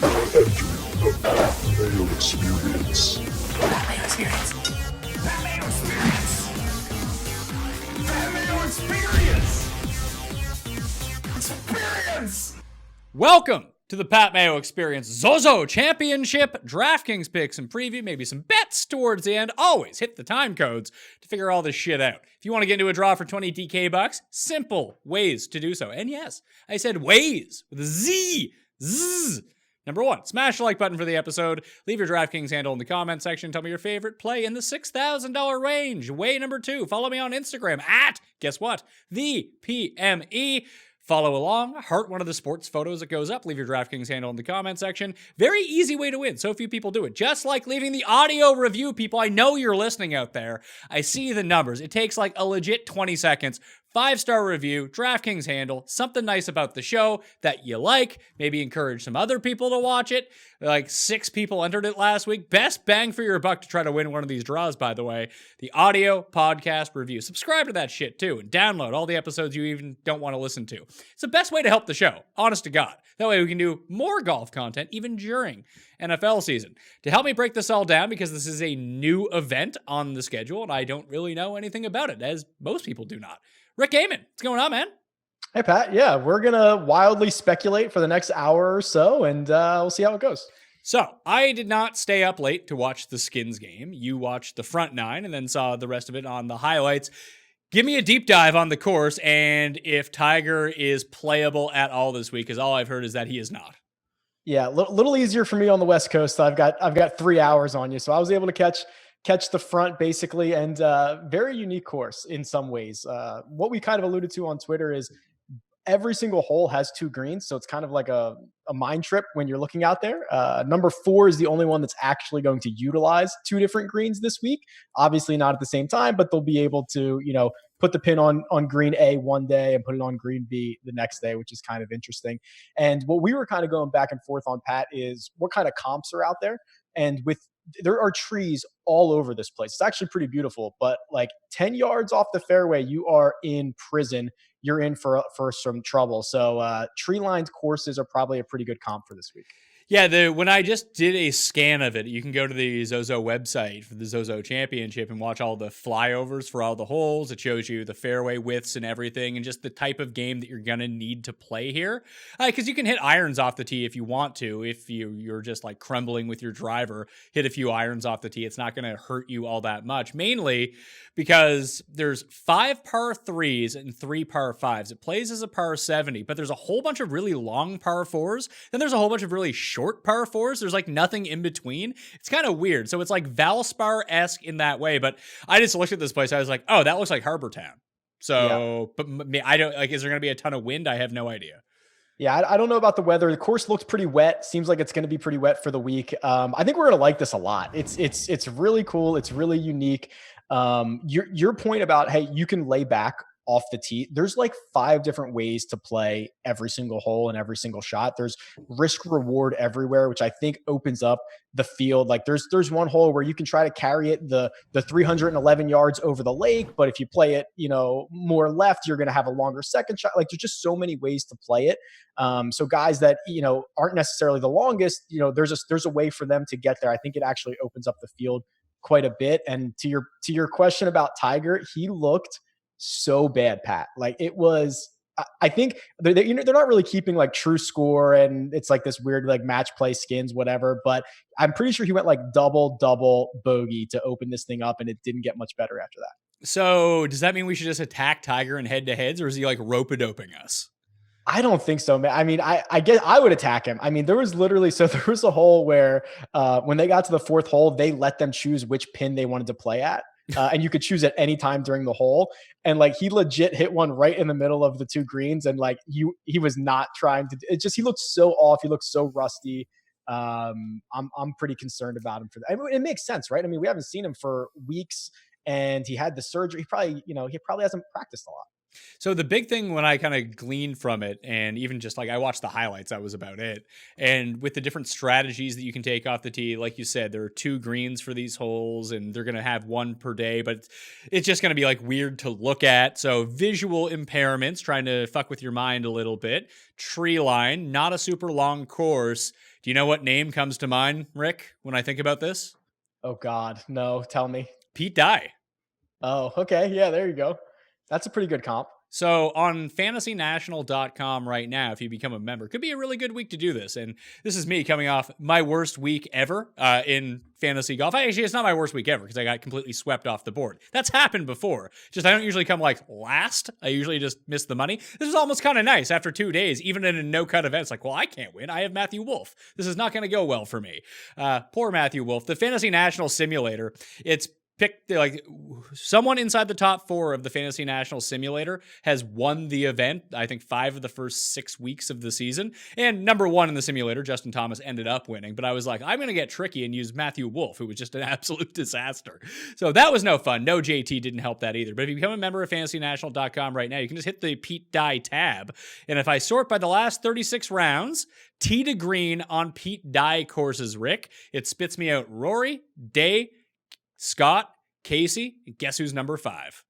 The Mayo Experience. That Mayo Experience. That Mayo Experience. That Mayo Experience. Experience. Welcome to the Pat Mayo Experience. Zozo Championship DraftKings picks and preview, maybe some bets towards the end. Always hit the time codes to figure all this shit out. If you want to get into a draw for 20 DK bucks, simple ways to do so. And yes, I said ways with a Z. Zzz. Number one, smash the like button for the episode. Leave your DraftKings handle in the comment section. Tell me your favorite play in the $6,000 range. Way number two, follow me on Instagram at, guess what, the PME. Follow along, heart one of the sports photos that goes up, leave your DraftKings handle in the comment section. Very easy way to win. So few people do it. Just like leaving the audio review, people. I know you're listening out there. I see the numbers. It takes like a legit 20 seconds. 5-star review, DraftKings handle, something nice about the show that you like. Maybe encourage some other people to watch it. Like 6 people entered it last week. Best bang for your buck to try to win one of these draws, by the way. The audio podcast review. Subscribe to that shit too and download all the episodes you even don't want to listen to. It's the best way to help the show, honest to God. That way we can do more golf content even during NFL season. To help me break this all down, because this is a new event on the schedule and I don't really know anything about it, as most people do not. Rick Gehman, what's going on, man? Hey, Pat. Yeah, we're going to wildly speculate for the next hour or so, and we'll see how it goes. So, I did not stay up late to watch the Skins game. You watched the front 9 and then saw the rest of it on the highlights. Give me a deep dive on the course and if Tiger is playable at all this week, because all I've heard is that he is not. Yeah, a little easier for me on the West Coast. I've got 3 hours on you, so I was able to catch the front basically, and very unique course in some ways. What we kind of alluded to on Twitter is every single hole has 2 greens. So it's kind of like a mind trip when you're looking out there. Number 4 is the only one that's actually going to utilize 2 different greens this week. Obviously not at the same time, but they'll be able to, put the pin on green A one day and put it on green B the next day, which is kind of interesting. And what we were kind of going back and forth on, Pat, is what kind of comps are out there. And there are trees all over this place. It's actually pretty beautiful, but like 10 yards off the fairway, you are in prison. You're in for some trouble. So tree-lined courses are probably a pretty good comp for this week. Yeah, when I just did a scan of it, you can go to the Zozo website for the Zozo Championship and watch all the flyovers for all the holes. It shows you the fairway widths and everything and just the type of game that you're going to need to play here. Because you can hit irons off the tee if you want to. If you're just like crumbling with your driver, hit a few irons off the tee. It's not going to hurt you all that much. Mainly because there's 5 par 3s and 3 par 5s. It plays as a par 70, but there's a whole bunch of really long par 4s. Then there's a whole bunch of really short par 4s. There's like nothing in between. It's kind of weird. So it's like Valspar-esque in that way. But I just looked at this place. I was like, oh, that looks like Harbor Town. So, yeah. But I don't like, is there going to be a ton of wind? I have no idea. Yeah, I don't know about the weather. The course looks pretty wet. Seems like it's going to be pretty wet for the week. I think we're going to like this a lot. It's really cool. It's really unique. Your point about, hey, you can lay back off the tee. There's like 5 different ways to play every single hole and every single shot. There's risk reward everywhere, which I think opens up the field. Like there's one hole where you can try to carry it the 311 yards over the lake, but if you play it, more left, you're going to have a longer second shot. Like there's just so many ways to play it. So guys that, aren't necessarily the longest, there's a way for them to get there. I think it actually opens up the field quite a bit. And to your question about Tiger, he looked so bad, Pat. Like it was, I think they're not really keeping like true score, and it's like this weird like match play skins, whatever. But I'm pretty sure he went like double bogey to open this thing up, and it didn't get much better after that. So does that mean we should just attack Tiger in head-to-heads, or is he like rope-a-doping us? I don't think so, man. I mean, I guess I would attack him. I mean, there was a hole where when they got to the 4th hole, they let them choose which pin they wanted to play at. And you could choose at any time during the hole. And like, he legit hit one right in the middle of the 2 greens. And like, he was not trying to, he looked so off. He looked so rusty. I'm pretty concerned about him for that. I mean, it makes sense, right? I mean, we haven't seen him for weeks, and he had the surgery. He probably hasn't practiced a lot. So the big thing when I kind of gleaned from it, and even just like I watched the highlights, that was about it. And with the different strategies that you can take off the tee, like you said, there are 2 greens for these holes, and they're going to have 1 per day, but it's just going to be like weird to look at. So visual impairments, trying to fuck with your mind a little bit. Tree line, not a super long course. Do you know what name comes to mind, Rick, when I think about this? Oh God, no, tell me. Pete Dye. Oh, okay. Yeah, there you go. That's a pretty good comp. So on fantasynational.com right now, if you become a member, could be a really good week to do this. And this is me coming off my worst week ever in fantasy golf. Actually, it's not my worst week ever because I got completely swept off the board. That's happened before. Just I don't usually come like last. I usually just miss the money. This is almost kind of nice after 2 days, even in a no-cut event. It's like, well, I can't win. I have Matthew Wolf. This is not going to go well for me. Poor Matthew Wolf. The Fantasy National Simulator, it's picked like someone inside the top 4 of the Fantasy National Simulator has won the event. I think 5 of the first 6 weeks of the season. And number 1 in the simulator, Justin Thomas, ended up winning. But I was like, I'm going to get tricky and use Matthew Wolf, who was just an absolute disaster. So that was no fun. No JT didn't help that either. But if you become a member of fantasynational.com right now, you can just hit the Pete Dye tab. And if I sort by the last 36 rounds, tee to green on Pete Dye courses, Rick, it spits me out Rory, Day, Scott, Casey, and guess who's number 5?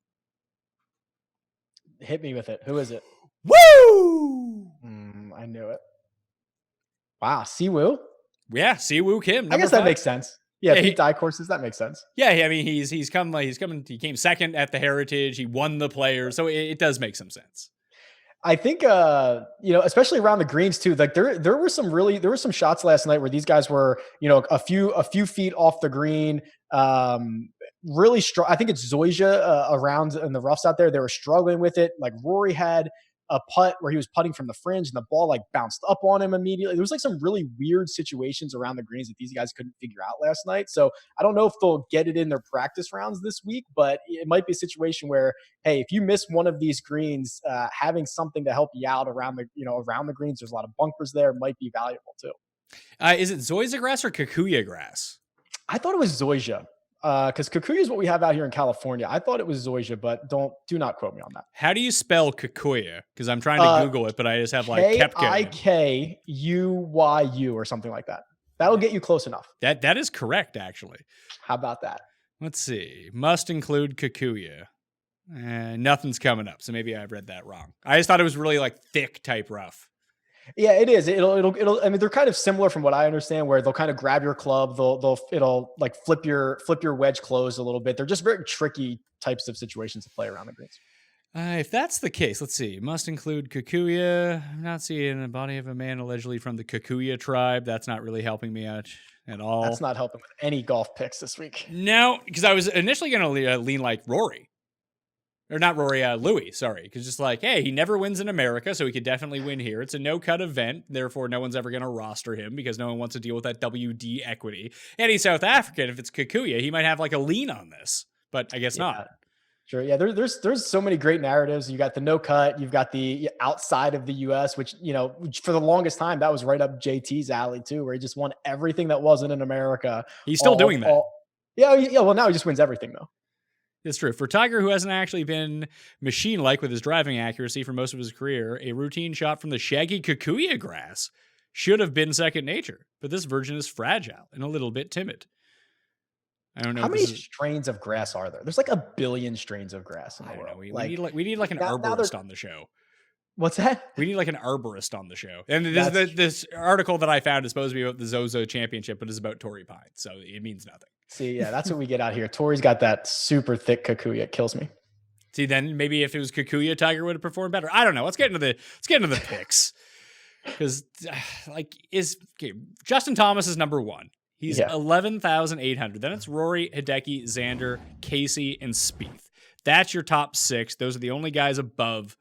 Hit me with it. Who is it? Woo! I knew it. Wow, Siwoo? Yeah, Siwoo Kim. I guess 5. that makes sense. Yeah, Pete Dye courses, that makes sense. Yeah, I mean he came second at the Heritage. He won the Players, so it does make some sense. I think especially around the greens too. Like there were some shots last night where these guys were, a few feet off the green. Really strong. I think it's Zoysia around in the roughs out there. They were struggling with it. Like Rory had a putt where he was putting from the fringe and the ball like bounced up on him immediately. There was like some really weird situations around the greens that these guys couldn't figure out last night. So I don't know if they'll get it in their practice rounds this week, but it might be a situation where, hey, if you miss one of these greens, having something to help you out around the greens, there's a lot of bunkers there, might be valuable too. Is it Zoysia grass or Kikuya grass? I thought it was Zoysia. Because Kikuya is what we have out here in California. I thought it was Zoysia, but do not quote me on that. How do you spell Kikuya? Because I'm trying to Google it, but I just have like Kepka. Kikuyu or something like that. That'll get you close enough. That is correct, actually. How about that? Let's see. Must include Kikuya. Nothing's coming up, so maybe I read that wrong. I just thought it was really like thick type rough. Yeah, it is. It'll. I mean, they're kind of similar from what I understand, where they'll kind of grab your club. It'll like flip your wedge closed a little bit. They're just very tricky types of situations to play around the greens. If that's the case, let's see. Must include Kikuya. I'm not seeing a body of a man allegedly from the Kikuya tribe. That's not really helping me out at all. That's not helping with any golf picks this week. No, because I was initially going to lean like Rory. Or not Rory, Louis, sorry. Because just like, hey, he never wins in America, so he could definitely win here. It's a no-cut event, therefore no one's ever going to roster him because no one wants to deal with that WD equity. And he's South African. If it's Kikuya, he might have like a lean on this, but I guess not. Sure. Yeah, there's so many great narratives. You got the no cut, you've got the outside of the US, which, for the longest time, that was right up JT's alley too, where he just won everything that wasn't in America. He's still doing that. Yeah. Well, now he just wins everything though. It's true. For Tiger, who hasn't actually been machine-like with his driving accuracy for most of his career, a routine shot from the shaggy Kikuya grass should have been second nature. But this version is fragile and a little bit timid. I don't know. How many strains of grass are there? There's like 1 billion strains of grass in the world. We need like an arborist on the show. What's that? We need like an arborist on the show. And this article that I found is supposed to be about the Zozo Championship, but it's about Torrey Pines. So it means nothing. See, yeah, that's what we get out here. Tori's got that super thick Kikuya. It kills me. See, then maybe if it was Kikuya, Tiger would have performed better. I don't know. Let's get into the picks. Because Justin Thomas is number 1. He's 11,800. Then it's Rory, Hideki, Xander, Casey, and Spieth. That's your top 6. Those are the only guys above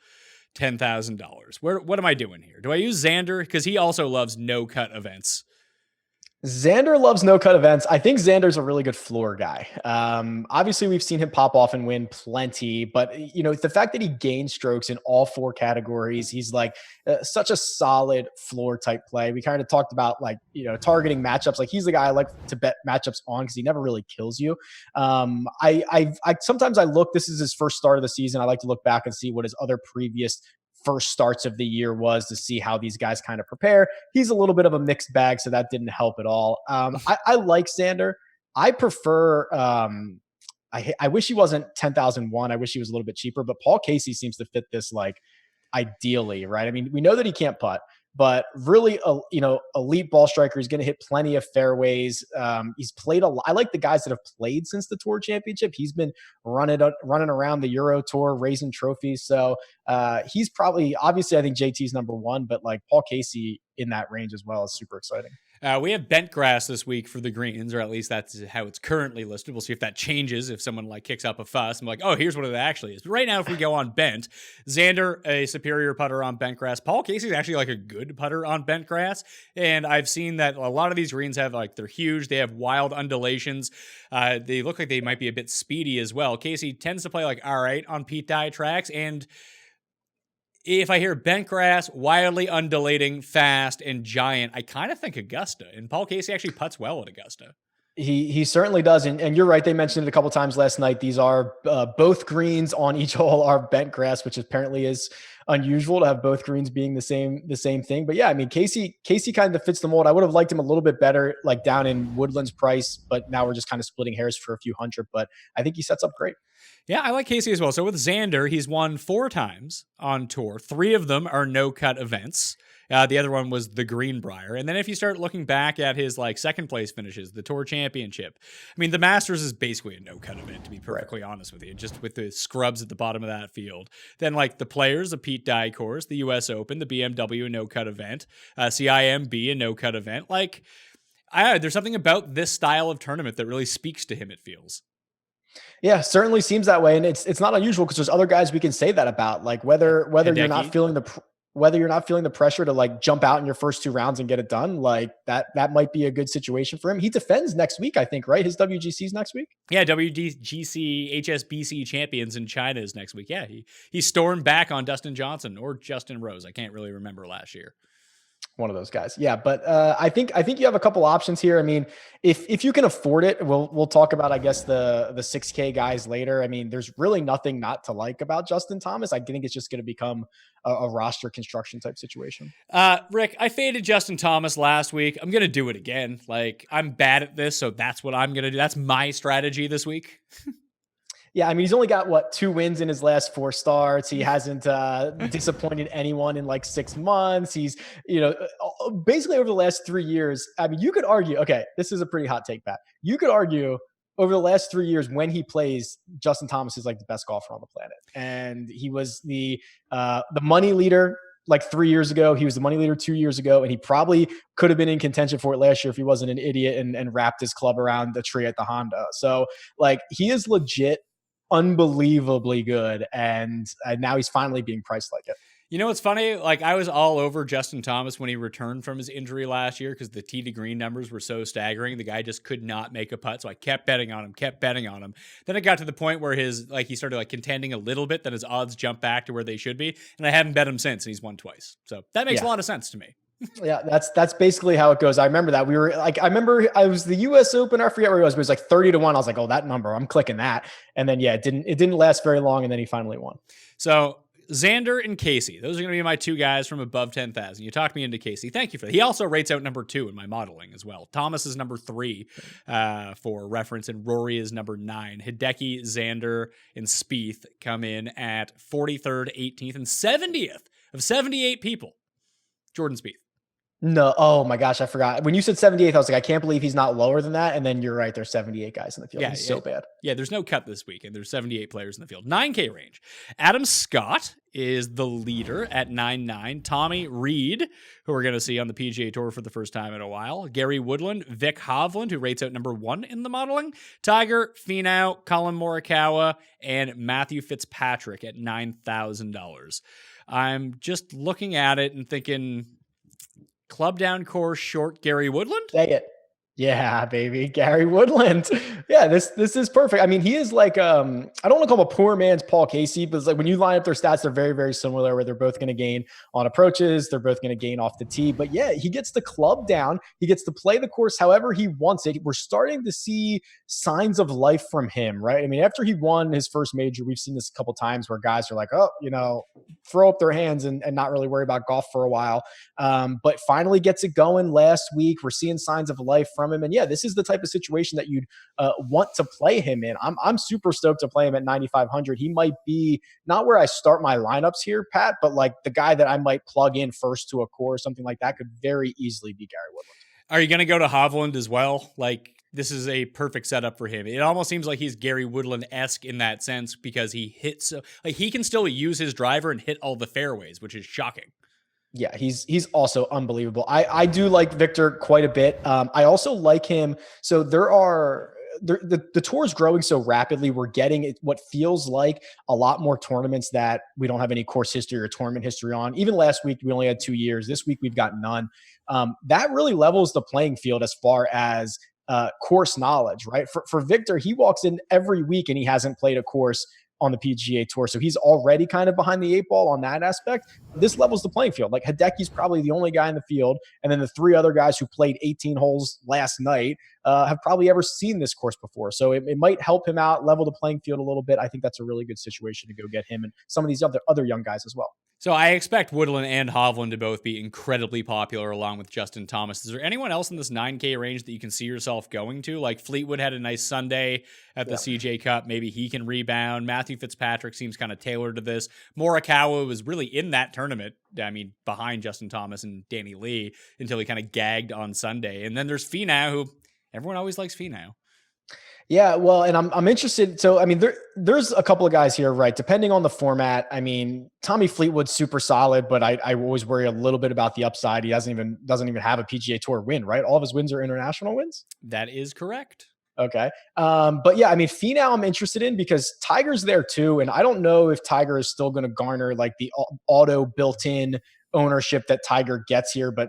$10,000. What am I doing here? Do I use Xander? Because he also loves no-cut events. Xander loves no-cut events. I think Xander's a really good floor guy. Obviously, we've seen him pop off and win plenty, but the fact that he gains strokes in all 4 categories, he's like such a solid floor type play. We kind of talked about targeting matchups. Like he's the guy I like to bet matchups on because he never really kills you. I sometimes I look. This is his first start of the season. I like to look back and see what his other previous first starts of the year was to see how these guys kind of prepare. He's a little bit of a mixed bag, so that didn't help at all. I like Xander. I prefer, I wish he wasn't 10,001. I wish he was a little bit cheaper, but Paul Casey seems to fit this like ideally, right? I mean, we know that he can't putt. but really, elite ball striker. He's going to hit plenty of fairways. He's played a lot. I like the guys that have played since the Tour Championship. He's been running around the Euro Tour, raising trophies. So he's probably, obviously, I think JT's number one, but like Paul Casey in that range as well is super exciting. We have bent grass this week for the greens, or at least that's how it's currently listed. We'll see if that changes, if someone like kicks up a fuss. I'm like, oh, here's what it actually is. But right now, if we go on bent, Xander, a superior putter on bent grass. Paul Casey's actually like a good putter on bent grass. And I've seen that a lot of these greens have like, they're huge. They have wild undulations. They look like they might be a bit speedy as well. Casey tends to play like all right on Pete Dye tracks, and if I hear bent grass, wildly undulating, fast, and giant, I kind of think Augusta. And Paul Casey actually putts well at Augusta. He certainly does. And you're right. They mentioned it a couple of times last night. These are both greens on each hole are bent grass, which apparently is unusual to have both greens being the same thing. But yeah, I mean, Casey kind of fits the mold. I would have liked him a little bit better, like down in Woodland's price, but now we're just kind of splitting hairs for a few hundred, but I think he sets up great. Yeah, I like Casey as well. So with Xander, he's won 4 times on tour. 3 of them are no-cut events. The other one was the Greenbrier. And then if you start looking back at his like second place finishes, the Tour Championship, I mean, the Masters is basically a no-cut event, to be perfectly honest with you, just with the scrubs at the bottom of that field. Then like the Players, the Pete Dye course, the US Open, the BMW no-cut event, CIMB a no-cut event. Like, there's something about this style of tournament that really speaks to him, it feels. Yeah, certainly seems that way. And it's not unusual because there's other guys we can say that about, like whether you're not feeling the pressure to like jump out in your first 2 rounds and get it done, like that might be a good situation for him. He defends next week, I think, right? His WGC's next week. Yeah, WGC HSBC champions in China is next week. Yeah, he stormed back on Dustin Johnson or Justin Rose. I can't really remember last year. One of those guys. Yeah. But I think you have a couple options here. I mean, if you can afford it, we'll talk about, I guess, the 6K guys later. I mean, there's really nothing not to like about Justin Thomas. I think it's just going to become a roster construction type situation. Rick, I faded Justin Thomas last week. I'm going to do it again. Like, I'm bad at this, so that's what I'm going to do. That's my strategy this week. Yeah, I mean, he's only got 2 wins in his last 4 starts. He hasn't disappointed anyone in like 6 months. He's, basically over the last 3 years. I mean, you could argue, okay, this is a pretty hot take, Pat. You could argue over the last 3 years when he plays, Justin Thomas is like the best golfer on the planet. And he was the money leader like 3 years ago. He was the money leader 2 years ago, and he probably could have been in contention for it last year if he wasn't an idiot and wrapped his club around the tree at the Honda. So like he is legit unbelievably good, and now he's finally being priced like it. You know what's funny? Like, I was all over Justin Thomas when he returned from his injury last year because the tee to green numbers were so staggering. The guy just could not make a putt, so I kept betting on him. Then it got to the point where he started like contending a little bit, then his odds jumped back to where they should be, and I haven't bet him since, and he's won twice. So that makes a lot of sense to me. Yeah, that's basically how it goes. I remember that. I was the US Open. I forget where it was, but it was like 30-1. I was like, oh, that number, I'm clicking that. And then, yeah, it didn't last very long. And then he finally won. So Xander and Casey, those are going to be my 2 guys from above 10,000. You talked me into Casey. Thank you for that. He also rates out number 2 in my modeling as well. Thomas is number 3 for reference, and Rory is number 9. Hideki, Xander, and Spieth come in at 43rd, 18th, and 70th of 78 people. Jordan Spieth. No. Oh my gosh. I forgot. When you said 78th, I was like, I can't believe he's not lower than that. And then you're right. There's 78 guys in the field. He's so bad. Yeah. There's no cut this week, and there's 78 players in the field. 9K range. Adam Scott is the leader at 9.9. Tommy Reed, who we're going to see on the PGA Tour for the first time in a while. Gary Woodland, Vic Hovland, who rates out number 1 in the modeling. Tiger, Finau, Colin Morikawa, and Matthew Fitzpatrick at $9,000. I'm just looking at it and thinking, club down course short Gary Woodland? Dang it. Yeah, baby. Gary Woodland. Yeah, this is perfect. I mean, he is like, I don't want to call him a poor man's Paul Casey, but it's like when you line up their stats, they're very, very similar, where they're both going to gain on approaches. They're both going to gain off the tee. But yeah, he gets the club down. He gets to play the course however he wants it. We're starting to see signs of life from him, right? I mean, after he won his first major, we've seen this a couple times where guys are like, oh, throw up their hands and not really worry about golf for a while. But finally gets it going last week. We're seeing signs of life from from him. And yeah, this is the type of situation that you'd want to play him in. I'm super stoked to play him at 9,500. He might be not where I start my lineups here, Pat, but like the guy that I might plug in first to a core or something like that could very easily be Gary Woodland. Are you going to go to Hovland as well? Like, this is a perfect setup for him. It almost seems like he's Gary Woodland-esque in that sense because he hits, like he can still use his driver and hit all the fairways, which is shocking. Yeah, he's also unbelievable. I do like Victor quite a bit. I also like him. So the tour is growing so rapidly. We're getting what feels like a lot more tournaments that we don't have any course history or tournament history on. Even last week, we only had 2 years. This week, we've got none. That really levels the playing field as far as course knowledge, right? For Victor, he walks in every week and he hasn't played a course on the PGA Tour. So he's already kind of behind the 8 ball on that aspect. This levels the playing field. Like Hideki's probably the only guy in the field. And then the 3 other guys who played 18 holes last night have probably ever seen this course before. So it might help him out, level the playing field a little bit. I think that's a really good situation to go get him and some of these other young guys as well. So I expect Woodland and Hovland to both be incredibly popular along with Justin Thomas. Is there anyone else in this 9K range that you can see yourself going to? Like Fleetwood had a nice Sunday at the CJ Cup. Maybe he can rebound. Matthew Fitzpatrick seems kind of tailored to this. Morikawa was really in that tournament. I mean, behind Justin Thomas and Danny Lee until he kind of gagged on Sunday. And then there's Finau, who everyone always likes Finau. Yeah, well, and I'm interested. So, I mean, there's a couple of guys here, right? Depending on the format. I mean, Tommy Fleetwood's super solid, but I always worry a little bit about the upside. He doesn't even have a PGA Tour win, right? All of his wins are international wins. That is correct. Okay. But yeah, I mean, Finau I'm interested in because Tiger's there too. And I don't know if Tiger is still going to garner like the auto built-in ownership that Tiger gets here, but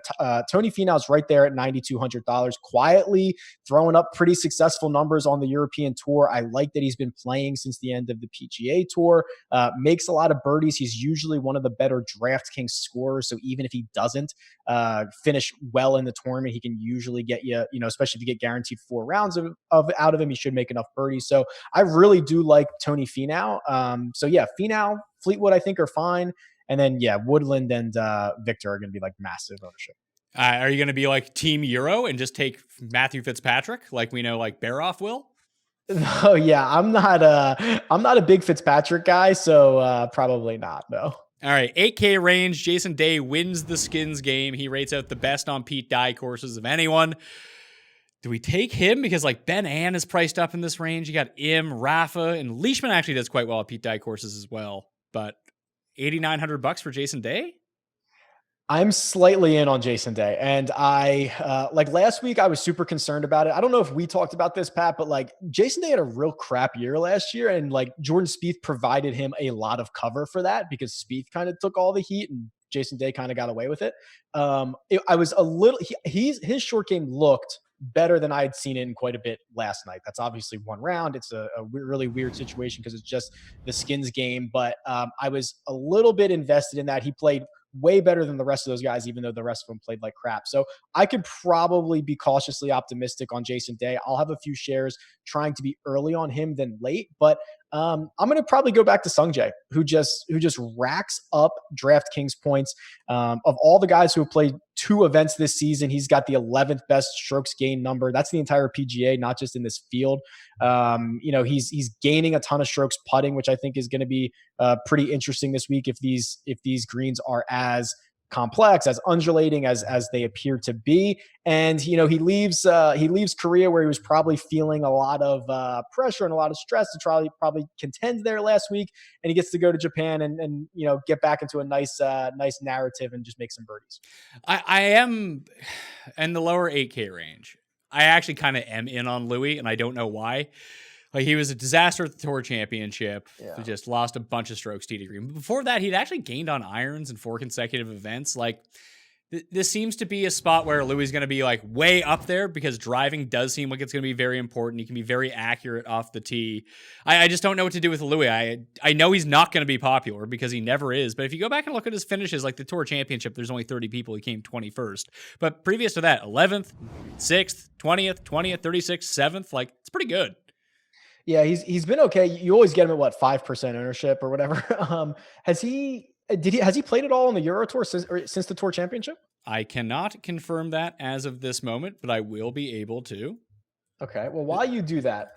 Tony Finau's right there at $9,200, quietly throwing up pretty successful numbers on the European Tour. I like that he's been playing since the end of the PGA Tour, makes a lot of birdies. He's usually one of the better DraftKings scorers, so even if he doesn't finish well in the tournament, he can usually get you, especially if you get guaranteed 4 rounds of out of him, he should make enough birdies. So I really do like Tony Finau. So yeah, Finau, Fleetwood, I think are fine. And then, yeah, Woodland and Victor are going to be like massive ownership. Are you going to be like Team Euro and just take Matthew Fitzpatrick like we know like Baroff will? No, yeah, I'm not a big Fitzpatrick guy, so probably not. No. All right, 8K range. Jason Day wins the skins game. He rates out the best on Pete Dye courses of anyone. Do we take him? Because like Ben Ann is priced up in this range. You got Im, Rafa, and Leishman actually does quite well at Pete Dye courses as well. But $8,900 for Jason Day? I'm slightly in on Jason Day. And I, like last week, I was super concerned about it. I don't know if we talked about this, Pat, but like Jason Day had a real crap year last year. And like Jordan Spieth provided him a lot of cover for that because Spieth kind of took all the heat and Jason Day kind of got away with it. I was a little, his short game looked better than I had seen it in quite a bit last night. That's obviously one round. It's a really weird situation because it's just the skins game. But I was a little bit invested in that. He played way better than the rest of those guys, even though the rest of them played like crap. So I could probably be cautiously optimistic on Jason Day. I'll have a few shares trying to be early on him than late, but I'm going to probably go back to Sungjae, who just racks up DraftKings points. Of all the guys who have played 2 events this season, he's got the 11th best strokes gained number. That's the entire PGA, not just in this field. He's gaining a ton of strokes putting, which I think is going to be pretty interesting this week if these greens are as complex, as undulating as they appear to be. And he leaves Korea where he was probably feeling a lot of pressure and a lot of stress to probably contend there last week, and he gets to go to Japan and get back into a nice narrative and just make some birdies. I am in the lower 8K range. I actually kind of am in on Louis, and I don't know why. Like, he was a disaster at the Tour Championship. Yeah. He just lost a bunch of strokes to degree. Before that, he'd actually gained on irons in 4 consecutive events. Like, this seems to be a spot where Louis is going to be like way up there because driving does seem like it's going to be very important. He can be very accurate off the tee. I just don't know what to do with Louis. I know he's not going to be popular because he never is. But if you go back and look at his finishes, like the Tour Championship, there's only 30 people. He came 21st. But previous to that, 11th, 6th, 20th, 36th, 7th. Like, it's pretty good. Yeah, he's been okay. You always get him at what, 5% ownership or whatever. Has he played at all on the Euro Tour since the Tour Championship? I cannot confirm that as of this moment, but I will be able to. Okay. Well, while you do that,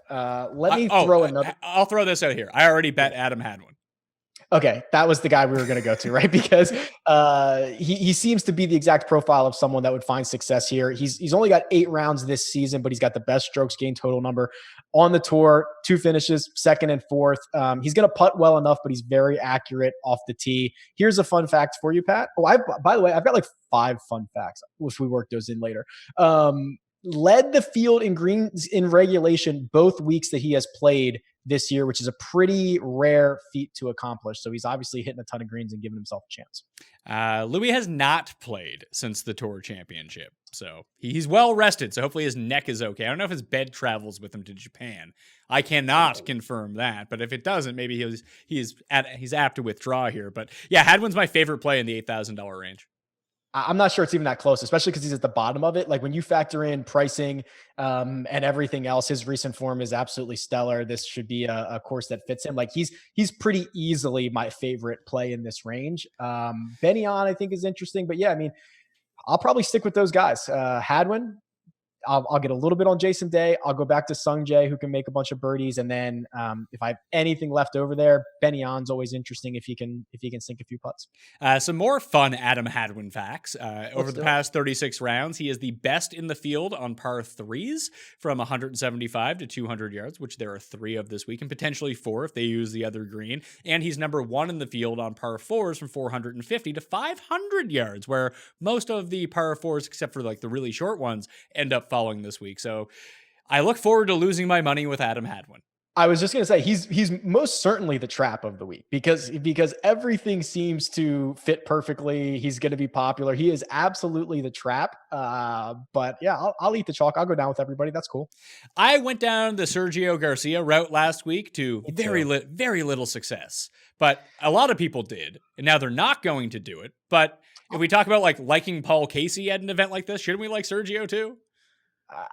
let me throw another. I'll throw this out here. I already bet Adam had one. Okay, that was the guy we were going to go to, right? Because he seems to be the exact profile of someone that would find success here. He's only got 8 rounds this season, but he's got the best strokes gained total number on the tour. 2 finishes, 2nd and 4th. He's going to putt well enough, but he's very accurate off the tee. Here's a fun fact for you, Pat. Oh, by the way, I've got like 5 fun facts. I wish we worked those in later. Led the field in greens in regulation both weeks that he has played this year, which is a pretty rare feat to accomplish. So he's obviously hitting a ton of greens and giving himself a chance. Louis has not played since the Tour Championship, so he's well rested. So hopefully his neck is okay. I don't know if his bed travels with him to Japan. I cannot confirm that, but if it doesn't, maybe he's apt to withdraw here. But yeah, Hadwin's my favorite play in the $8,000 range. I'm not sure it's even that close, especially because he's at the bottom of it. Like when you factor in pricing and everything else, his recent form is absolutely stellar. This should be a course that fits him. Like he's pretty easily my favorite play in this range. Benny On, I think, is interesting, but yeah, I mean, I'll probably stick with those guys. Hadwin, I'll get a little bit on Jason Day. I'll go back to Sung Jae, who can make a bunch of birdies. And then if I have anything left over there, Benny On's always interesting if he can sink a few putts. Some more fun Adam Hadwin facts. Over the past 36 rounds, he is the best in the field on par 3s from 175 to 200 yards, which there are 3 of this week, and potentially 4 if they use the other green. And he's number 1 in the field on par 4s from 450 to 500 yards, where most of the par 4s, except for like the really short ones, end up following this week. So I look forward to losing my money with Adam Hadwin. I was just going to say he's most certainly the trap of the week because everything seems to fit perfectly. He's going to be popular. He is absolutely the trap. But yeah, I'll eat the chalk. I'll go down with everybody. That's cool. I went down the Sergio Garcia route last week to very little success, but a lot of people did, and now they're not going to do it. But if we talk about like liking Paul Casey at an event like this, shouldn't we like Sergio too?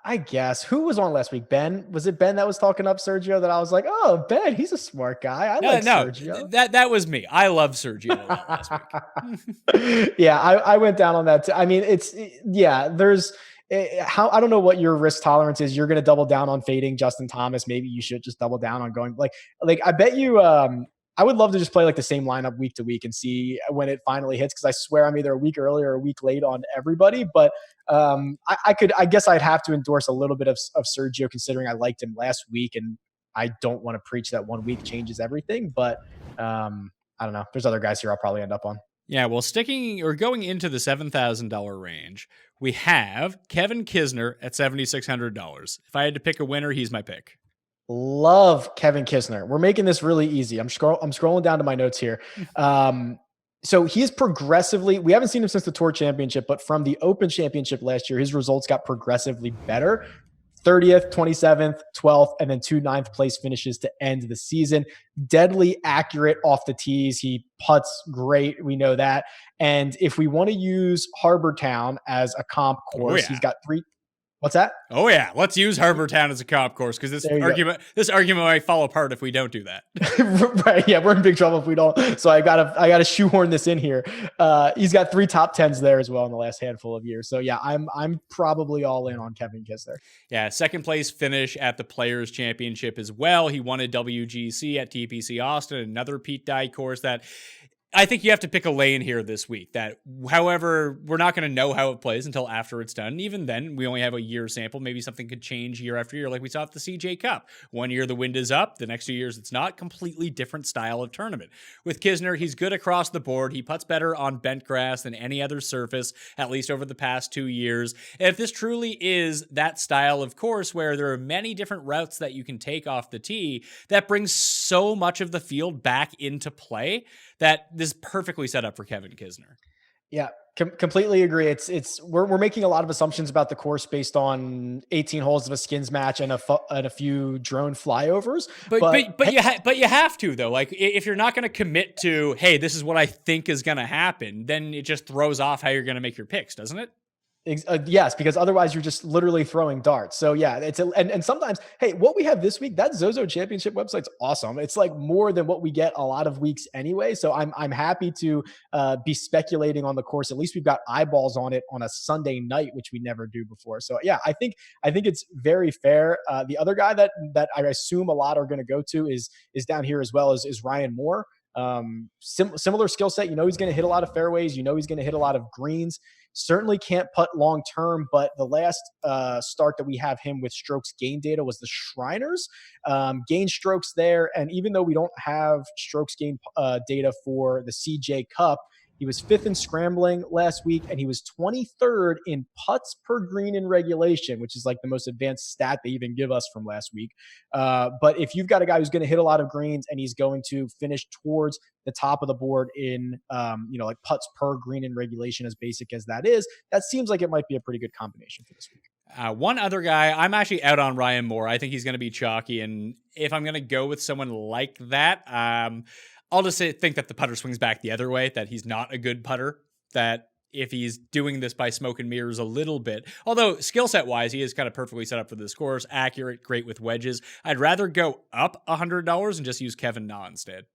I guess. Who was on last week? Ben? Was it Ben that was talking up Sergio that I was like, oh, Ben, he's a smart guy. I like Sergio. That was me. I love Sergio last week. Yeah, I went down on that too. I mean, there's I don't know what your risk tolerance is. You're going to double down on fading Justin Thomas. Maybe you should just double down on going like I bet you I would love to just play like the same lineup week to week and see when it finally hits. Cause I swear I'm either a week early or a week late on everybody, but I guess I'd have to endorse a little bit of Sergio considering I liked him last week and I don't want to preach that 1 week changes everything, but I don't know. There's other guys here I'll probably end up on. Yeah, well, going into the $7,000 range, we have Kevin Kisner at $7,600. If I had to pick a winner, he's my pick. Love Kevin Kisner. We're making this really easy. I'm scrolling down to my notes here. So he is progressively, we haven't seen him since the Tour Championship, but from the Open Championship last year, his results got progressively better. 30th, 27th, 12th, and then 2 9th place finishes to end the season. Deadly accurate off the tees. He putts great. We know that. And if we want to use Harbor Town as a comp course, He's got 3. What's that? Oh yeah, let's use Harbor Town as a comp course because this argument might fall apart if we don't do that. Right? Yeah, we're in big trouble if we don't. So I gotta shoehorn this in here. He's got 3 top 10s there as well in the last handful of years. So yeah, I'm probably all in on Kevin Kisner. Yeah, 2nd place finish at the Players Championship as well. He won a WGC at TPC Austin, another Pete Dye course that. I think you have to pick a lane here this week that, however, we're not going to know how it plays until after it's done. Even then, we only have a year sample. Maybe something could change year after year, like we saw at the CJ Cup. 1 year, the wind is up. The next 2 years, it's not. Completely different style of tournament. With Kisner, he's good across the board. He putts better on bent grass than any other surface, at least over the past 2 years. And if this truly is that style of course where there are many different routes that you can take off the tee, that brings so much of the field back into play that this is perfectly set up for Kevin Kisner. Yeah, completely agree. We're making a lot of assumptions about the course based on 18 holes of a skins match and a few drone flyovers. But you have to though. Like if you're not going to commit to, hey, this is what I think is going to happen, then it just throws off how you're going to make your picks, doesn't it? Yes, because otherwise you're just literally throwing darts. So yeah, and sometimes, hey, what we have this week, that Zozo Championship website's awesome. It's like more than what we get a lot of weeks anyway. So I'm happy to be speculating on the course. At least we've got eyeballs on it on a Sunday night, which we never do before. So yeah, I think it's very fair. The other guy that I assume a lot are going to go to is down here as well is Ryan Moore. Similar skill set. He's going to hit a lot of fairways. He's going to hit a lot of greens. Certainly can't putt long term, but the last start that we have him with strokes gain data was the Shriners. Gain strokes there, and even though we don't have strokes gain data for the CJ Cup, he was 5th in scrambling last week, and he was 23rd in putts per green in regulation, which is like the most advanced stat they even give us from last week. But if you've got a guy who's going to hit a lot of greens and he's going to finish towards the top of the board in, like putts per green in regulation, as basic as that is, that seems like it might be a pretty good combination for this week. One other guy, I'm actually out on Ryan Moore. I think he's going to be chalky. And if I'm going to go with someone like that, I'll just think that the putter swings back the other way, that he's not a good putter, that if he's doing this by smoke and mirrors a little bit, although skill set wise, he is kind of perfectly set up for this course, accurate, great with wedges. I'd rather go up $100 and just use Kevin Na instead.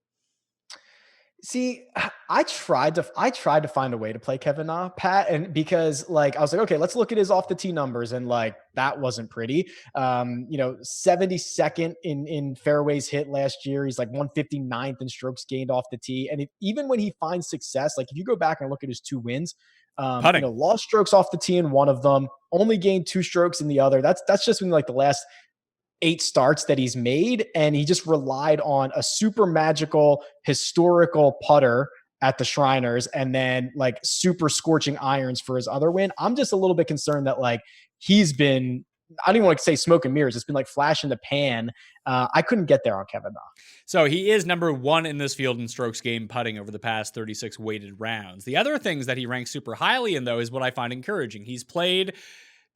See, I tried to find a way to play Kevin Na, Pat, and because I was like, okay, let's look at his off the tee numbers, and that wasn't pretty. 72nd in fairways hit last year. He's like 159th in strokes gained off the tee, and even when he finds success, if you go back and look at his 2 wins, lost strokes off the tee in one of them, only gained 2 strokes in the other. That's just been the last 8 starts that he's made, and he just relied on a super magical historical putter at the Shriners and then super scorching irons for his other win. I'm just a little bit concerned that he's been, I don't even want to say smoke and mirrors. It's been flash in the pan. I couldn't get there on Kevin Na. So he is number 1 in this field in strokes gained putting over the past 36 weighted rounds. The other things that he ranks super highly in, though, is what I find encouraging. He's played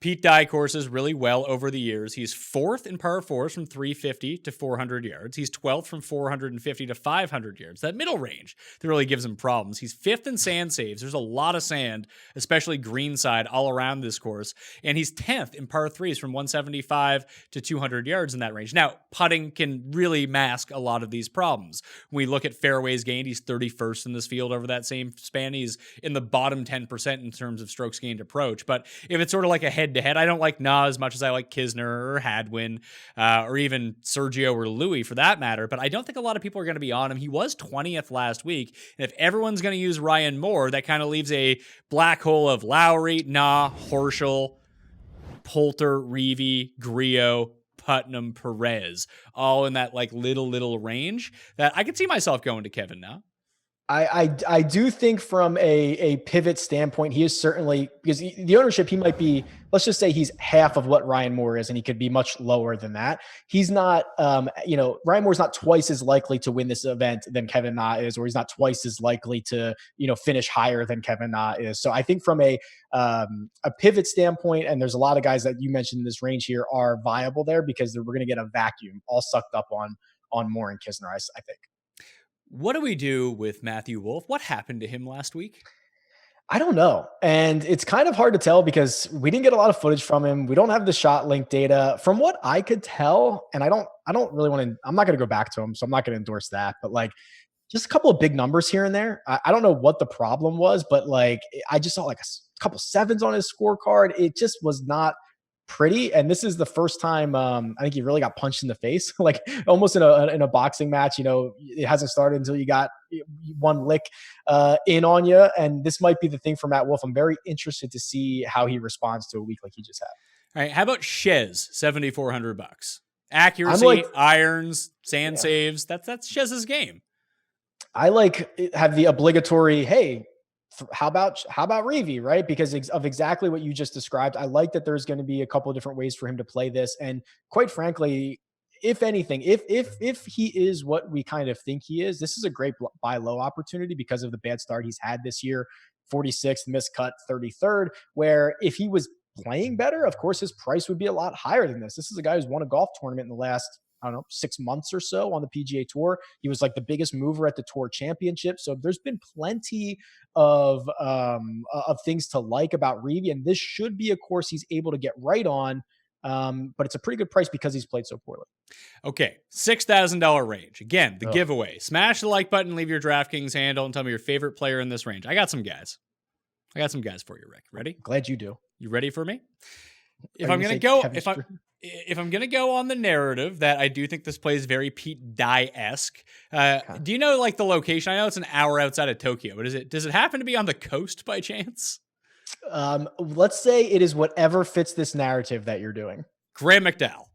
Pete Dye courses really well over the years. He's 4th in par 4s from 350 to 400 yards. He's 12th from 450 to 500 yards. That middle range that really gives him problems. He's 5th in sand saves. There's a lot of sand, especially greenside, all around this course. And he's 10th in par 3s from 175 to 200 yards in that range. Now, putting can really mask a lot of these problems. When we look at fairways gained, he's 31st in this field over that same span. He's in the bottom 10% in terms of strokes gained approach. But if it's sort of like a head-to-head, I don't like Na as much as I like Kisner or Hadwin or even Sergio or Louis for that matter, but I don't think a lot of people are going to be on him. He was 20th last week, and if everyone's going to use Ryan Moore, that kind of leaves a black hole of Lowry, Na, Horschel, Poulter, Reavie, Griot, Putnam, Perez, all in that little range that I could see myself going to Kevin Na. I do think from a pivot standpoint, he is certainly, because the ownership, he might be, let's just say he's half of what Ryan Moore is, and he could be much lower than that. He's not, Ryan Moore's not twice as likely to win this event than Kevin Na is, or he's not twice as likely to, finish higher than Kevin Na is. So I think from a pivot standpoint, and there's a lot of guys that you mentioned in this range here are viable there because we're going to get a vacuum all sucked up on Moore and Kisner, I think. What do we do with Matthew Wolff? What happened to him last week? I don't know. And it's kind of hard to tell because we didn't get a lot of footage from him. We don't have the shot link data. From what I could tell, and I don't really want to, I'm not going to go back to him, so I'm not going to endorse that. But just a couple of big numbers here and there. I don't know what the problem was, but I just saw a couple 7s on his scorecard. It just was not pretty. And this is the first time I think he really got punched in the face, almost in a boxing match. It hasn't started until you got one lick in on you. And this might be the thing for Matt Wolff. I'm very interested to see how he responds to a week like he just had. All right, how about Shez, $7,400? Accuracy, irons, sand saves. That's Shez's game. I have the obligatory, hey, how about Reavie, right? Because of exactly what you just described. I like that there's going to be a couple of different ways for him to play this. And quite frankly, if anything, if he is what we kind of think he is, this is a great buy low opportunity because of the bad start he's had this year. 46th, miscut 33rd, where if he was playing better, of course, his price would be a lot higher than this. This is a guy who's won a golf tournament in the last, I don't know, 6 months or so on the PGA Tour. He was like the biggest mover at the Tour Championship. So there's been plenty of things to like about Reeve, and this should be a course he's able to get right on. But it's a pretty good price because he's played so poorly. Okay, $6,000 range. Again, the giveaway. Smash the like button, leave your DraftKings handle, and tell me your favorite player in this range. I got some guys for you, Rick. Ready? Glad you do. You ready for me? If I'm gonna go on the narrative that I do think this plays very Pete Dye-esque, do you know like the location? I know it's an hour outside of Tokyo, but does it happen to be on the coast by chance? Let's say it is whatever fits this narrative that you're doing. Graham McDowell.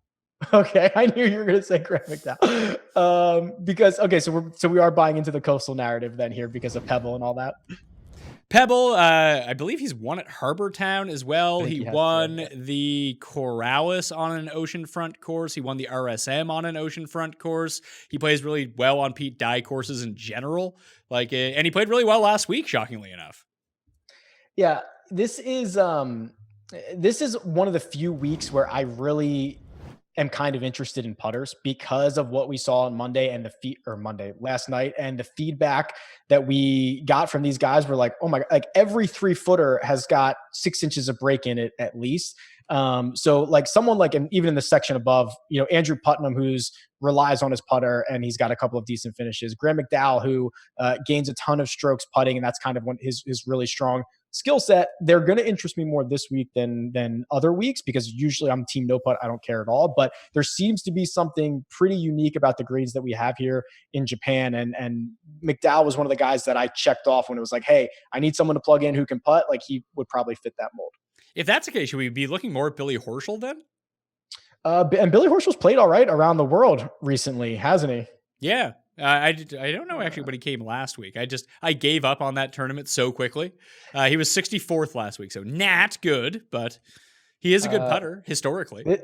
Okay, I knew you were going to say Graham McDowell. Because so we are buying into the coastal narrative then here because of Pebble and all that. Pebble, I believe he's won at Harbor Town as well. He won the Corrales on an oceanfront course. He won the RSM on an oceanfront course. He plays really well on Pete Dye courses in general. And he played really well last week, shockingly enough. Yeah, this is one of the few weeks where I really am kind of interested in putters because of what we saw on last night, and the feedback that we got from these guys were like, oh my, like every 3-footer has got 6 inches of break in it at least. So like someone like, and even in the section above, Andrew Putnam, who's relies on his putter and he's got a couple of decent finishes. Graham McDowell, who gains a ton of strokes putting, and that's kind of his really strong skill set. They're going to interest me more this week than other weeks because usually I'm team no putt. I don't care at all, but there seems to be something pretty unique about the greens that we have here in Japan. And McDowell was one of the guys that I checked off when it was like, hey, I need someone to plug in who can putt. Like he would probably fit that mold. If that's the case, should we be looking more at Billy Horschel then? And Billy Horschel's played all right around the world recently, hasn't he? Yeah. I don't know actually when he came last week. I gave up on that tournament so quickly. He was 64th last week, so not good, but he is a good putter historically.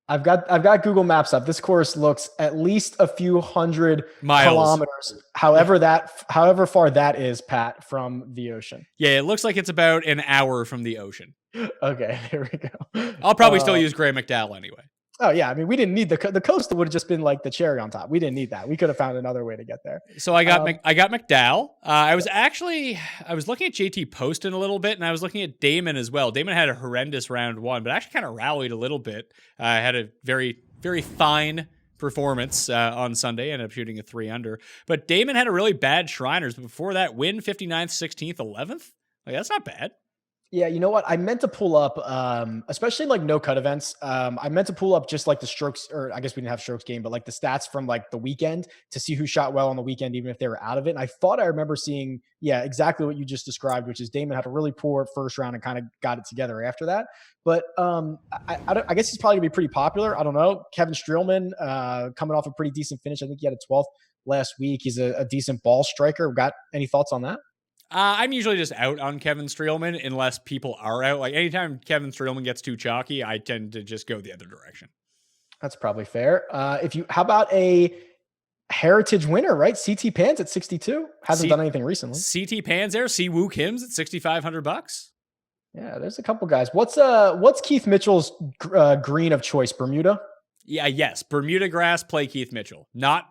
I've got Google Maps up. This course looks at least a few hundred kilometers. However far that is, Pat, from the ocean. Yeah, it looks like it's about an hour from the ocean. Okay, there we go. I'll probably still use Graham McDowell anyway. Oh yeah, I mean we didn't need the coastal would have just been like the cherry on top. We didn't need that. We could have found another way to get there. So I got McDowell. I was looking at JT Poston a little bit, and I was looking at Damon as well. Damon had a horrendous round one, but actually kind of rallied a little bit. Had a very very fine performance on Sunday. Ended up shooting a 3 under. But Damon had a really bad Shriners. But before that, win 59th, 16th, 11th. Like that's not bad. Yeah, you know what? I meant to pull up, especially like no cut events. I meant to pull up just like the strokes, or I guess we didn't have strokes game, but like the stats from like the weekend to see who shot well on the weekend, even if they were out of it. And I thought I remember seeing, exactly what you just described, which is Damon had a really poor first round and kind of got it together after that. But I guess he's probably gonna be pretty popular. I don't know. Kevin Streelman, coming off a pretty decent finish. I think he had a 12th last week. He's a decent ball striker. Got any thoughts on that? I'm usually just out on Kevin Streelman unless people are out. Like anytime Kevin Streelman gets too chalky, I tend to just go the other direction. That's probably fair. How about a Heritage winner, right? CT Pans at 62. Hasn't done anything recently. CT Pans there. Si Woo Kim's at $6,500. Yeah, there's a couple guys. What's Keith Mitchell's green of choice? Bermuda? Yeah, yes. Bermuda grass, play Keith Mitchell. Not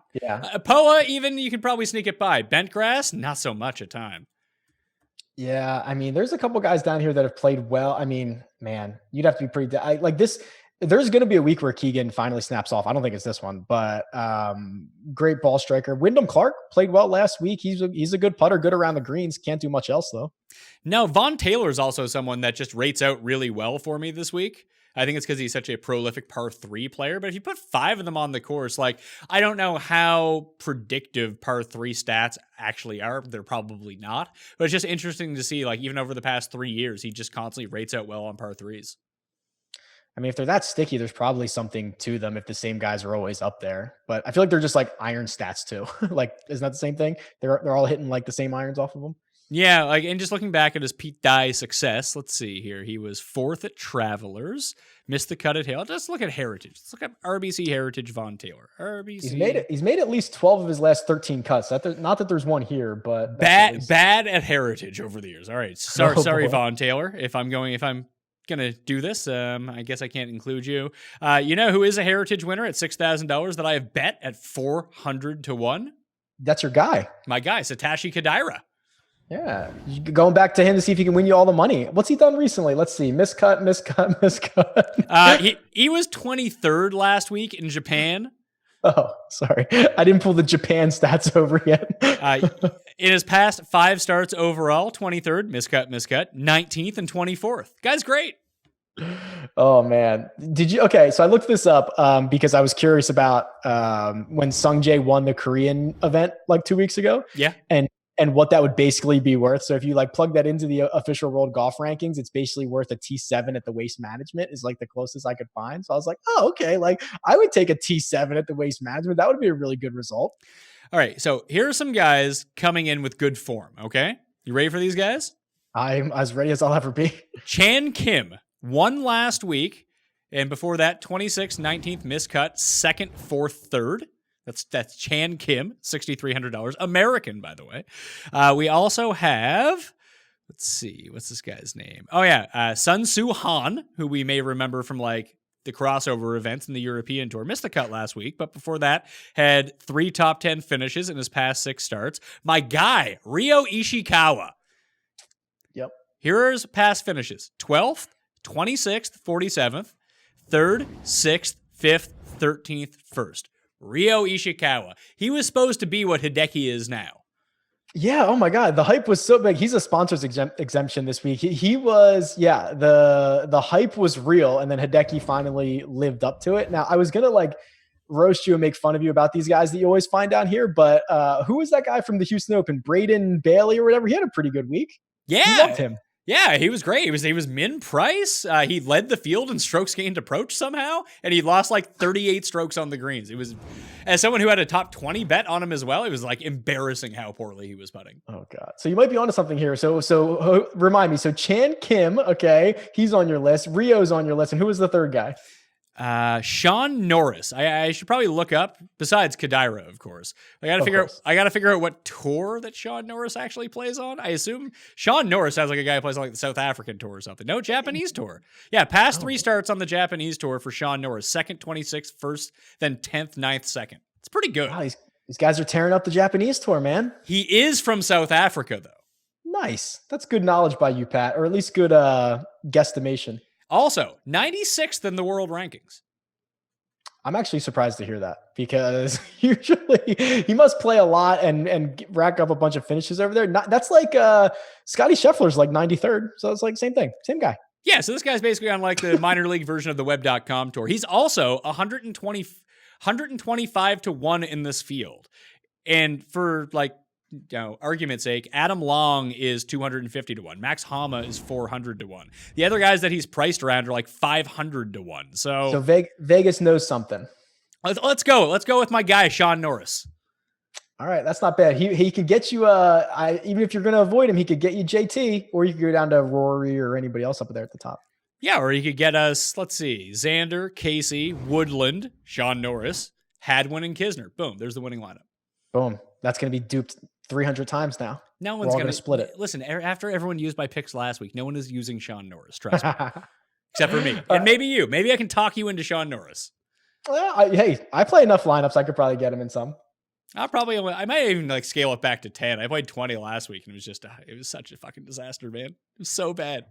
POA, even you can probably sneak it by. Bent grass, not so much at time. Yeah, I mean, there's a couple guys down here that have played well. I mean, man, you'd have to be pretty like this. There's going to be a week where Keegan finally snaps off. I don't think it's this one, but great ball striker. Wyndham Clark played well last week. He's a good putter, good around the greens. Can't do much else though. No, Vaughn Taylor is also someone that just rates out really well for me this week. I think it's because he's such a prolific par 3 player. But if you put 5 of them on the course, like I don't know how predictive par 3 stats actually are. They're probably not. But it's just interesting to see, like even over the past 3 years, he just constantly rates out well on par 3s. I mean, if they're that sticky, there's probably something to them if the same guys are always up there. But I feel like they're just like iron stats too. Like, isn't that the same thing? They're all hitting like the same irons off of them. Yeah, like, and just looking back at his Pete Dye success, let's see here. He was 4th at Travelers, missed the cut at Hale. Just look at Heritage. Let's look at RBC Heritage Vaughn Taylor. RBC. He's made at least 12 of his last 13 cuts. Not that there's one here, but bad at Heritage over the years. All right, sorry, Vaughn Taylor. If I'm gonna do this. I guess I can't include you. You know who is a Heritage winner at $6,000 that I have bet at 400 to 1? That's your guy. My guy, Satoshi Kodaira. Yeah. Going back to him to see if he can win you all the money. What's he done recently? Let's see. Miscut. He was 23rd last week in Japan. Oh, sorry. I didn't pull the Japan stats over yet. In his past 5 starts overall, 23rd, miscut, 19th and 24th. Guy's great. Oh man. Okay, so I looked this up because I was curious about when Sung Jae won the Korean event like 2 weeks ago. Yeah. And what that would basically be worth. So if you like plug that into the official world golf rankings, it's basically worth a T7 at the Waste Management is like the closest I could find. So I was like, oh, okay. Like I would take a T7 at the Waste Management. That would be a really good result. All right. So here are some guys coming in with good form. Okay. You ready for these guys? I'm as ready as I'll ever be. Chan Kim won last week. And before that, 26th, 19th, miscut, 2nd, 4th, 3rd. That's Chan Kim, $6,300. American, by the way. We also have, let's see, what's this guy's name? Oh, yeah, Sun Soo Han, who we may remember from like the crossover events in the European Tour. Missed the cut last week, but before that, had 3 top 10 finishes in his past 6 starts. My guy, Ryo Ishikawa. Yep. Here are his past finishes. 12th, 26th, 47th, 3rd, 6th, 5th, 13th, 1st. Ryo Ishikawa. He was supposed to be what Hideki is now. Yeah. Oh my God. The hype was so big. He's a sponsors exemption this week. He was, yeah, the hype was real. And then Hideki finally lived up to it. Now I was going to like roast you and make fun of you about these guys that you always find down here. But who was that guy from the Houston Open? Braden Bailey or whatever. He had a pretty good week. Yeah. I loved him. Yeah, he was great. He was min price. He led the field in strokes gained approach somehow, and he lost like 38 strokes on the greens. It was, as someone who had a top 20 bet on him as well, it was like embarrassing how poorly he was putting. Oh God. So you might be onto something here. So remind me. So Chan Kim, okay, he's on your list. Rio's on your list, and who was the third guy? Sean Norris. I should probably look up, besides Kodaira, of course. I got to figure out what tour that Sean Norris actually plays on. I assume Sean Norris sounds like a guy who plays on like the South African tour or something. No, Japanese tour. Yeah, past 3 starts on the Japanese tour for Sean Norris. 2nd, 26th, 1st, then 10th, 9th, 2nd. It's pretty good. Wow, these guys are tearing up the Japanese tour, man. He is from South Africa, though. Nice. That's good knowledge by you, Pat, or at least good guesstimation. Also, 96th in the world rankings. I'm actually surprised to hear that because usually he must play a lot and rack up a bunch of finishes over there. That's like Scotty Scheffler's like 93rd. So it's like same thing, same guy. Yeah, so this guy's basically on like the minor league version of the web.com tour. He's also 125 to 1 in this field. And for like, argument's sake, Adam Long is 250 to 1. Max Hama is 400 to 1. The other guys that he's priced around are like 500 to 1. So Vegas knows something. Let's go. Let's go with my guy, Sean Norris. All right, that's not bad. He could get you even if you're going to avoid him, he could get you JT, or you could go down to Rory or anybody else up there at the top. Yeah, or he could get us, let's see, Xander, Casey, Woodland, Sean Norris, Hadwin, and Kisner. Boom, there's the winning lineup. Boom. That's going to be duped 300 times now. No one's going to split it. Listen, after everyone used my picks last week, no one is using Sean Norris, trust me. Except for me. And maybe you. Maybe I can talk you into Sean Norris. Well, I play enough lineups. I could probably get him in some. I might even like scale it back to 10. I played 20 last week and it was such a fucking disaster, man. It was so bad.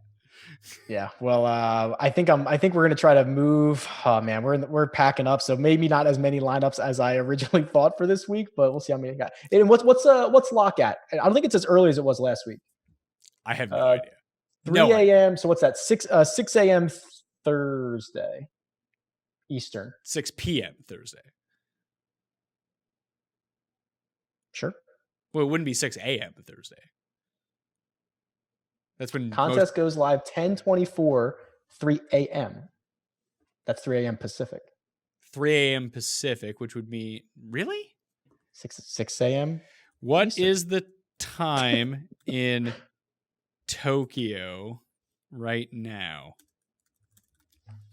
Yeah. Well, I think we're going to try to move. Oh man, we're packing up. So maybe not as many lineups as I originally thought for this week, but we'll see how many I got. And what's lock at? I don't think it's as early as it was last week. I have no idea. 3 a.m. So what's that? 6 a.m. Thursday Eastern. 6 p.m. Thursday. Sure. Well, it wouldn't be 6 a.m. Thursday. That's when contest goes live 10:24, 3 a.m. That's 3 a.m. Pacific. 3 a.m. Pacific, which would be really 6 a.m. What Eastern. is the time in Tokyo right now?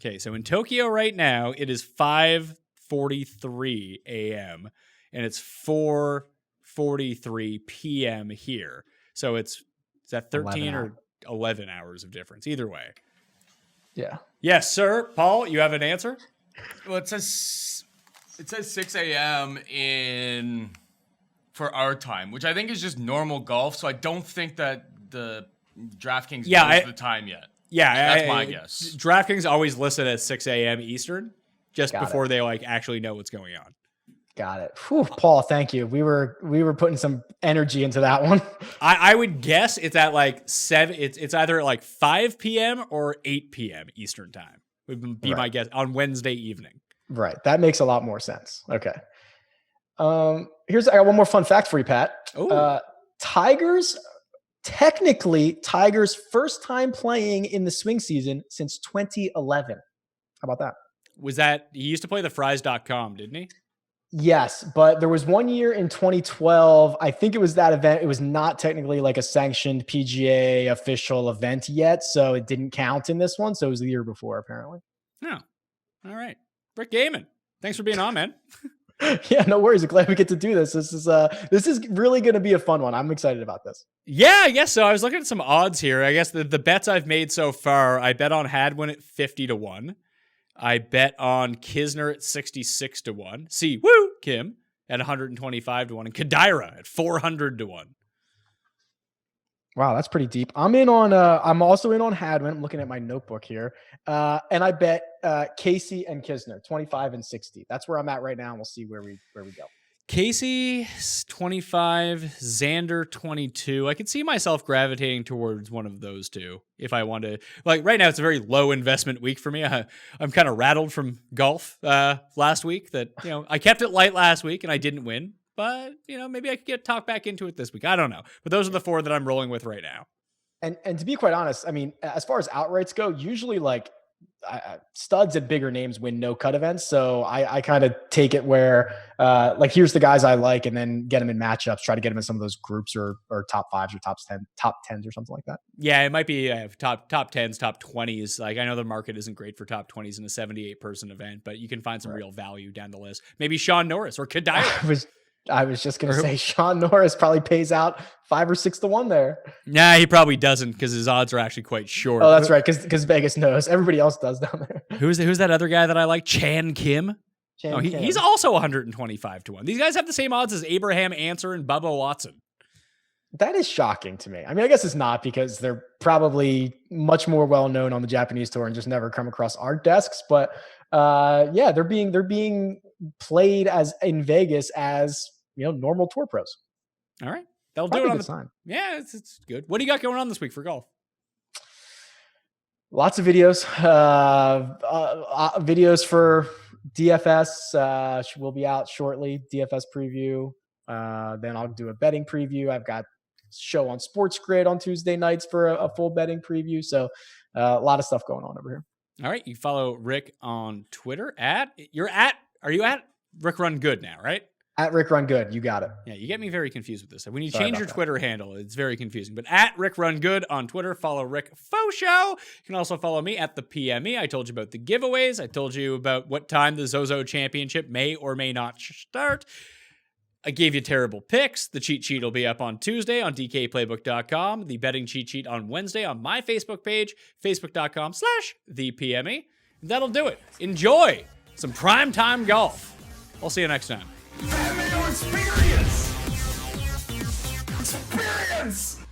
Okay, so in Tokyo right now, it is 5:43 a.m. and it's 4:43 p.m. here. So is that 13 or 11 hours of difference? Either way. Yeah. Yes, sir. Paul, you have an answer? Well, it says 6 a.m. for our time, which I think is just normal golf. So I don't think that the DraftKings knows the time yet. Yeah, that's my guess. DraftKings always listed at 6 a.m. Eastern, just before they like actually know what's going on. Got it. Whew, Paul, thank you. We were putting some energy into that one. I would guess it's at like 7. It's either at like 5 p.m. or 8 p.m. Eastern time. Would be my guess on Wednesday evening. Right. That makes a lot more sense. Okay. I got one more fun fact for you, Pat. Tigers first time playing in the swing season since 2011. How about that? Was that he used to play the fries.com, didn't he? Yes, but there was one year in 2012. I think it was that event. It was not technically like a sanctioned PGA official event yet, so it didn't count in this one. So it was the year before, apparently. Oh, all right. Rick Gehman, thanks for being on, man. Yeah, no worries. I'm glad we get to do this. This is really going to be a fun one. I'm excited about this. Yeah, I guess so. I was looking at some odds here. I guess the bets I've made so far, I bet on Hadwin at 50-1. I bet on Kisner at 66-1. See, woo, Kim at 125-1, and Kadira at 400-1. Wow, that's pretty deep. I'm also in on Hadwin. I'm looking at my notebook here. And I bet Casey and Kisner, 25 and 60. That's where I'm at right now, and we'll see where we go. Casey 25, Xander 22. I could see myself gravitating towards one of those two if I want to. Like right now, it's a very low investment week for me. I'm kind of rattled from golf last week. That I kept it light last week and I didn't win. But maybe I could get talked back into it this week. I don't know. But those are the 4 that I'm rolling with right now. And to be quite honest, I mean, as far as outrights go, usually like studs and bigger names win no cut events. So I kind of take it where like here's the guys I like, and then get them in matchups, try to get them in some of those groups or top 5s or top 10s or something like that. Yeah, it might be top 10s, top 20s. Like I know the market isn't great for top 20s in a 78 person event, but you can find some real value down the list. Maybe Sean Norris or Kadira. I was just going to say Sean Norris probably pays out 5 or 6-1 there. Nah, he probably doesn't because his odds are actually quite short. Oh, that's right. Because Vegas knows. Everybody else does down there. Who's that other guy that I like? Chan Kim? Kim. He's also 125-1. These guys have the same odds as Abraham Answer and Bubba Watson. That is shocking to me. I mean, I guess it's not because they're probably much more well-known on the Japanese tour and just never come across our desks. But yeah, they're being played as in Vegas as normal tour pros. All right. That'll do it on the sign. Yeah, it's good. What do you got going on this week for golf? Lots of videos. Videos for DFS will be out shortly. DFS preview. Then I'll do a betting preview. I've got a show on Sports Grid on Tuesday nights for a full betting preview. So a lot of stuff going on over here. All right. You follow Rick on Twitter are you at Rick Run Good now, right? At Rick Run Good, you got it. Yeah, you get me very confused with this. When you change your Twitter handle, it's very confusing. But at Rick Run Good on Twitter, follow Rick Faux Show. You can also follow me at the PME. I told you about the giveaways. I told you about what time the Zozo Championship may or may not start. I gave you terrible picks. The cheat sheet will be up on Tuesday on DKPlaybook.com. The betting cheat sheet on Wednesday on my Facebook page, facebook.com/thepme. That'll do it. Enjoy some primetime golf. I'll see you next time. Mayo experience! Experience!